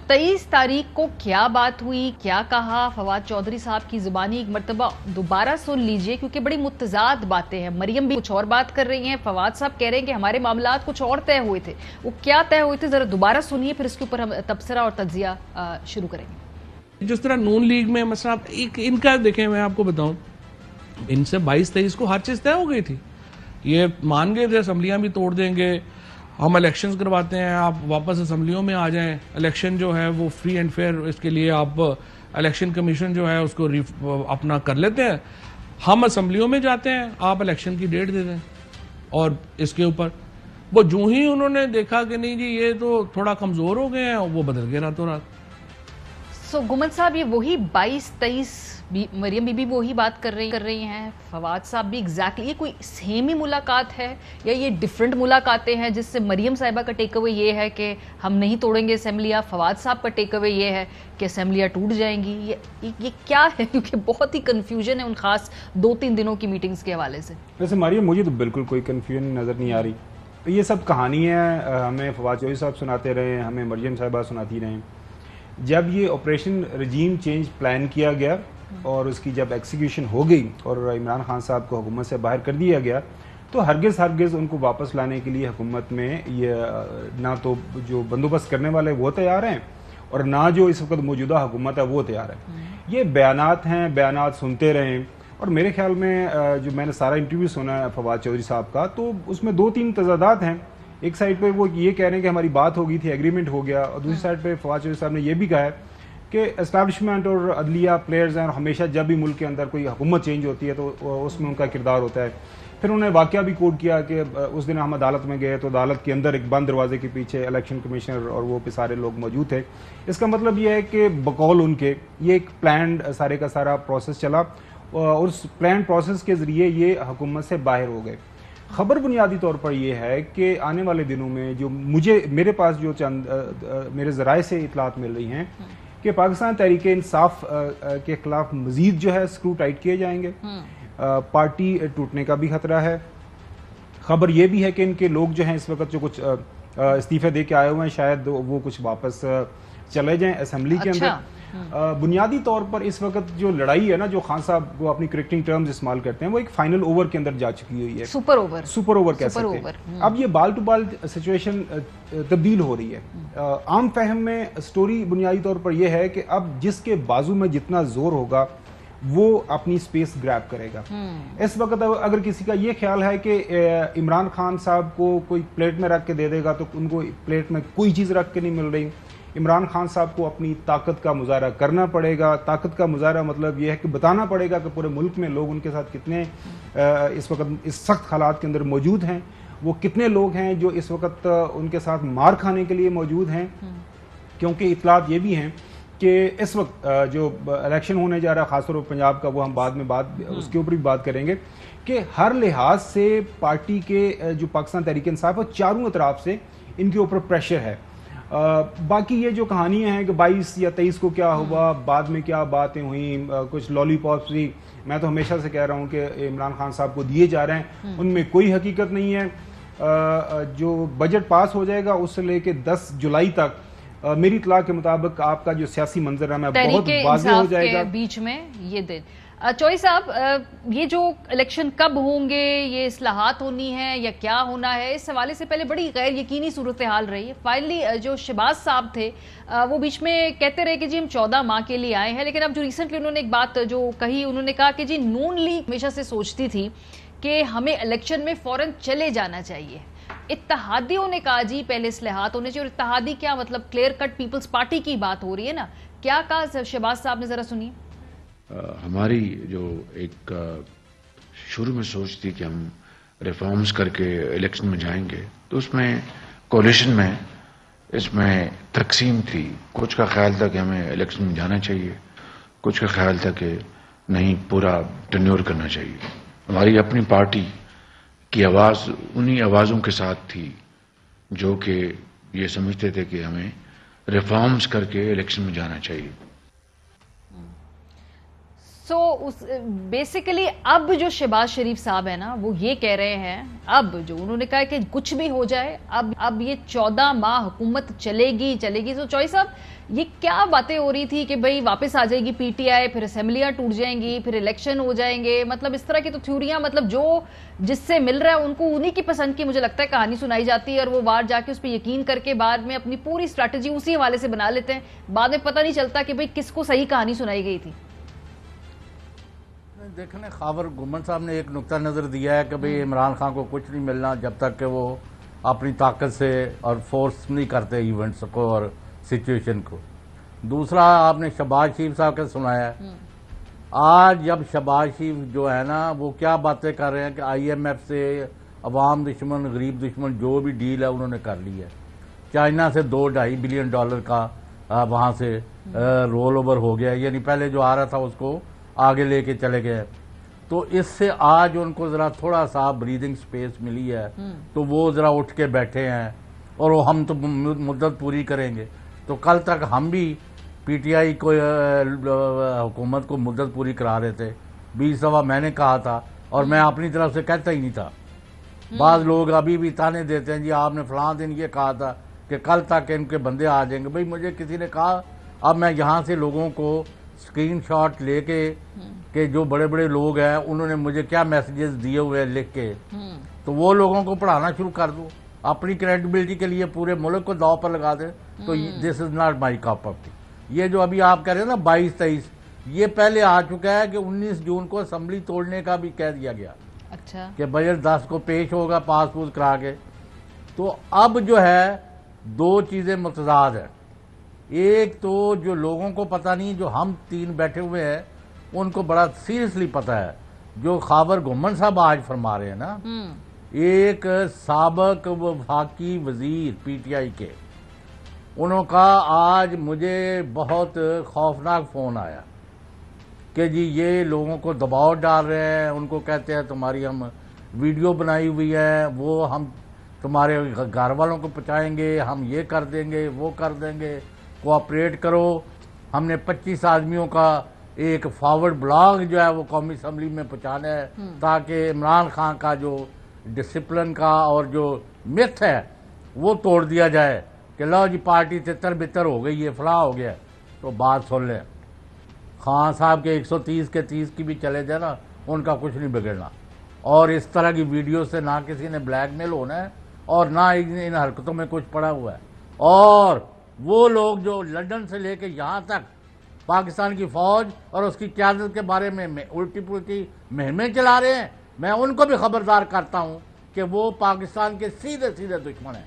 23 तारीख को क्या बात हुई, क्या कहा फवाद चौधरी साहब की जुबानी एक मर्तबा दोबारा सुन लीजिए, क्योंकि बड़ी मुतजाद बातें हैं। मरियम भी कुछ और बात कर रही हैं, फवाद साहब कह रहे हैं कि हमारे मामलात कुछ और तय हुए थे। वो क्या तय हुए थे जरा दोबारा सुनिए, फिर इसके ऊपर हम तबसरा और तज्जिया शुरू करेंगे। जिस तरह नून लीग में मसला इनका देखें, मैं आपको बताऊं, इनसे 22-23 को हर चीज तय हो गई थी। ये मान गए थे असम्बलियां भी तोड़ देंगे, हम इलेक्शंस करवाते हैं, आप वापस असम्बलियों में आ जाएं, इलेक्शन जो है वो फ्री एंड फेयर, इसके लिए आप इलेक्शन कमीशन जो है उसको अपना कर लेते हैं, हम असम्बलियों में जाते हैं, आप इलेक्शन की डेट दे दें। और इसके ऊपर वो जो ही उन्होंने देखा कि नहीं जी ये तो थोड़ा कमजोर हो गए हैं, वो बदल गए रातों रात। सो गुमन साहब, ये वही 22-23 मरियम बीबी वही बात कर रही हैं, फवाद साहब भी एग्जैक्टली, ये कोई सेम ही मुलाकात है या ये डिफरेंट मुलाकातें हैं, जिससे मरियम साहिबा का टेक अवे ये है कि हम नहीं तोड़ेंगे असेंबलियाँ, फवाद साहब का टेक अवे ये है कि असेंबलियाँ टूट जाएंगी। ये क्या है? क्योंकि बहुत ही कन्फ्यूजन है उन खास 2-3 दिनों की मीटिंग्स के हवाले से। वैसे मरियम, मुझे तो बिल्कुल कोई कन्फ्यूजन नज़र नहीं आ रही। ये सब कहानी है, हमें फवाद चौधरी साहब सुनाते रहे, हमें मरियम साहिबा सुनाती रहे। जब ये ऑपरेशन रजीम चेंज प्लान किया गया और उसकी जब एग्जीक्यूशन हो गई और इमरान खान साहब को हुकूमत से बाहर कर दिया गया, तो हरगिज़ उनको वापस लाने के लिए हुकूमत में ये ना तो जो बंदोबस्त करने वाले वो तैयार हैं और ना जो इस वक्त मौजूदा हुकूमत है वो तैयार है। ये बयानात हैं, बयानात सुनते रहें। और मेरे ख्याल में जो मैंने सारा इंटरव्यू सुना है फवाद चौधरी साहब का, तो उसमें 2-3 तजादात हैं। एक साइड पे वो ये कह रहे हैं कि हमारी बात हो गई थी, एग्रीमेंट हो गया, और दूसरी साइड पे फवाद चौधरी साहब ने ये भी कहा है कि एस्टैब्लिशमेंट और अदलिया प्लेयर्स हैं और हमेशा जब भी मुल्क के अंदर कोई हुकूमत चेंज होती है तो उसमें उनका किरदार होता है। फिर उन्होंने वाकया भी कोट किया कि उस दिन हम अदालत में गए तो अदालत के अंदर एक बंद दरवाजे के पीछे इलेक्शन कमिश्नर और वो पे सारे लोग मौजूद थे। इसका मतलब ये है कि बकौल उनके ये एक प्लान सारे का सारा प्रोसेस चला और उस प्लान प्रोसेस के ज़रिए ये हुकूमत से बाहर हो गए। खबर बुनियादी तौर पर यह है कि आने वाले दिनों में जो मेरे पास जो चंद मेरे ज़राए से इतलात मिल रही हैं कि पाकिस्तान तहरीक इंसाफ के खिलाफ मजीद जो है स्क्रू टाइट किए जाएंगे, पार्टी टूटने का भी खतरा है। खबर यह भी है कि इनके लोग जो हैं इस वक्त जो कुछ इस्तीफे दे के आए हुए हैं, शायद वो कुछ वापस चले जाएं असेंबली के अंदर। बुनियादी तौर पर इस वक्त जो लड़ाई है ना, जो खान साहब वो अपनी क्रिकेटिंग टर्म्स इस्तेमाल करते हैं, वो एक फाइनल ओवर के अंदर जा चुकी हुई है। सुपर ओवर कह सकते हैं। अब ये बाल टू बाल सिचुएशन तब्दील हो रही है। आम फहम में स्टोरी बुनियादी तौर पर यह है कि अब जिसके बाजू में जितना जोर होगा वो अपनी स्पेस ग्रैब करेगा। इस वक्त अगर किसी का ये ख्याल है कि इमरान खान साहब को कोई प्लेट में रख के दे देगा तो उनको प्लेट में कोई चीज़ रख के नहीं मिल रही। इमरान खान साहब को अपनी ताकत का मुजाहरा करना पड़ेगा। ताकत का मुजाहरा मतलब यह है कि बताना पड़ेगा कि पूरे मुल्क में लोग उनके साथ कितने इस वक्त इस सख्त हालात के अंदर मौजूद हैं, वो कितने लोग हैं जो इस वक्त उनके साथ मार खाने के लिए मौजूद हैं। क्योंकि इतलात ये भी हैं कि इस वक्त जो इलेक्शन होने जा रहा है खासतौर पर पंजाब का, वो हम बाद में उसके ऊपर भी बात करेंगे कि हर लिहाज से पार्टी के जो पाकिस्तान तहरीक इंसाफ है चारों तरफ से इनके ऊपर प्रेशर है। बाकी ये जो कहानियां हैं कि 22 या 23 को क्या हुआ, बाद में क्या बातें हुई, कुछ लॉलीपॉप्स भी, मैं तो हमेशा से कह रहा हूं कि इमरान खान साहब को दिए जा रहे हैं, उनमें कोई हकीकत नहीं है। जो बजट पास हो जाएगा उससे लेके 10 जुलाई तक मेरी इत्तला के मुताबिक आपका जो सियासी मंजरनामा बहुत वाज़ेह हो जाएगा। बीच में ये दिन चौधरी साहब, ये जो इलेक्शन कब होंगे, ये इस्लाहात होनी है या क्या होना है, इस हवाले से पहले बड़ी गैर यकीनी सूरत हाल रही है। फाइनली जो शहबाज साहब थे वो बीच में कहते रहे कि जी हम 14 माह के लिए आए हैं, लेकिन अब जो रिसेंटली उन्होंने एक बात जो कही, उन्होंने कहा कि जी नून लीग हमेशा से सोचती थी कि हमें इलेक्शन में फौरन चले जाना चाहिए। इत्तेहादियों ने कहा जी पहले इस्लाहात होने चाहिए। और इत्तेहादी क्या मतलब, क्लियर कट पीपल्स पार्टी की बात हो रही है ना। क्या कहा शहबाज साहब ने, जरा सुनिए। हमारी जो एक शुरू में सोच थी कि हम रिफॉर्म्स करके इलेक्शन में जाएंगे, तो उसमें कोalition में इसमें तकसीम थी। कुछ का ख्याल था कि हमें इलेक्शन में जाना चाहिए, कुछ का ख्याल था कि नहीं पूरा टेन्योर करना चाहिए। हमारी अपनी पार्टी की आवाज़ उन्हीं आवाज़ों के साथ थी जो कि ये समझते थे कि हमें रिफॉर्म्स करके इलेक्शन में जाना चाहिए। سو بیسیکلی اب جو شہباز شریف صاحب ہے نا وہ یہ کہہ رہے ہیں، اب جو انہوں نے کہا کہ کچھ بھی ہو جائے اب یہ 14 ماہ حکومت چلے گی. تو چوئی صاحب یہ کیا باتیں ہو رہی تھی کہ بھئی واپس آ جائے گی پی ٹی آئی، پھر اسمبلیاں ٹوٹ جائیں گی، پھر الیکشن ہو جائیں گے، مطلب اس طرح کی تو تھیوریاں، مطلب جو جس سے مل رہا ہے ان کو انہی کی پسند کی مجھے لگتا ہے کہانی سنائی جاتی ہے، اور وہ باہر جا کے اس پہ یقین کر کے بعد میں اپنی پوری اسٹریٹجی اسی حوالے سے بنا لیتے ہیں. بعد میں پتہ نہیں چلتا کہ بھئی کس کو صحیح کہانی سنائی گئی تھی. دیکھنے خاور گمن صاحب نے ایک نقطہ نظر دیا ہے کہ بھئی عمران خان کو کچھ نہیں ملنا جب تک کہ وہ اپنی طاقت سے اور فورس نہیں کرتے ایونٹس کو اور سچویشن کو. دوسرا آپ نے شہباز شریف صاحب کا سنایا ہے. آج جب شہباز شریف جو ہے نا وہ کیا باتیں کر رہے ہیں کہ آئی ایم ایف سے عوام دشمن غریب دشمن جو بھی ڈیل ہے انہوں نے کر لی ہے. چائنا سے $2.5 بلین کا وہاں سے رول اوور ہو گیا، یعنی پہلے جو آ رہا تھا اس کو آگے لے کے چلے گئے. تو اس سے آج ان کو ذرا تھوڑا سا بریدنگ سپیس ملی ہے تو وہ ذرا اٹھ کے بیٹھے ہیں اور وہ ہم تو مدت پوری کریں گے. تو کل تک ہم بھی پی ٹی آئی کو حکومت کو مدت پوری کرا رہے تھے. 20 دفعہ میں نے کہا تھا اور میں اپنی طرف سے کہتا ہی نہیں تھا. بعض لوگ ابھی بھی تانے دیتے ہیں جی آپ نے فلاں دن یہ کہا تھا کہ کل تک ان کے بندے آ جائیں گے. بھئی مجھے کسی نے کہا، اب میں یہاں سے لوگوں کو اسکرین شاٹ لے کے کہ جو بڑے بڑے لوگ ہیں انہوں نے مجھے کیا میسیجز دیے ہوئے ہیں لکھ کے، تو وہ لوگوں کو پڑھانا شروع کر دو اپنی کریڈیبلٹی کے لیے، پورے ملک کو داؤ پر لگا دیں. تو this is not my cup of tea. یہ جو ابھی آپ کہہ رہے ہیں نا 22-23، یہ پہلے آ چکا ہے کہ 19 جون کو اسمبلی توڑنے کا بھی کہہ دیا گیا. اچھا، کہ بجٹ 10 کو پیش ہوگا پاس پوس کرا کے. تو اب جو ہے دو چیزیں متضاد ہیں. ایک تو جو لوگوں کو پتہ نہیں، جو ہم 3 بیٹھے ہوئے ہیں ان کو بڑا سیریسلی پتہ ہے. جو خاور گمن صاحب آج فرما رہے ہیں نا، ایک سابق وفاقی وزیر پی ٹی آئی کے، انہوں کا آج مجھے بہت خوفناک فون آیا کہ جی یہ لوگوں کو دباؤ ڈال رہے ہیں، ان کو کہتے ہیں تمہاری ہم ویڈیو بنائی ہوئی ہے، وہ ہم تمہارے گھر والوں کو پہنچائیں گے، ہم یہ کر دیں گے وہ کر دیں گے، کوآپریٹ کرو. ہم نے 25 آدمیوں کا ایک فارورڈ بلاگ جو ہے وہ قومی اسمبلی میں پہنچانا ہے تاکہ عمران خان کا جو ڈسپلن کا اور جو متھ ہے وہ توڑ دیا جائے کہ لو جی پارٹی تتر بتر ہو گئی ہے، فلاں ہو گیا. تو بات سن لیں، خان صاحب کے 130 کے 30 کی بھی چلے جائے نا ان کا کچھ نہیں بگڑنا. اور اس طرح کی ویڈیو سے نہ کسی نے بلیک میل ہونا ہے اور نہ ان حرکتوں میں کچھ پڑا ہوا ہے. اور وہ لوگ جو لندن سے لے کے یہاں تک پاکستان کی فوج اور اس کی قیادت کے بارے میں الٹی پلٹی مہمیں چلا رہے ہیں، میں ان کو بھی خبردار کرتا ہوں کہ وہ پاکستان کے سیدھے دشمن ہیں.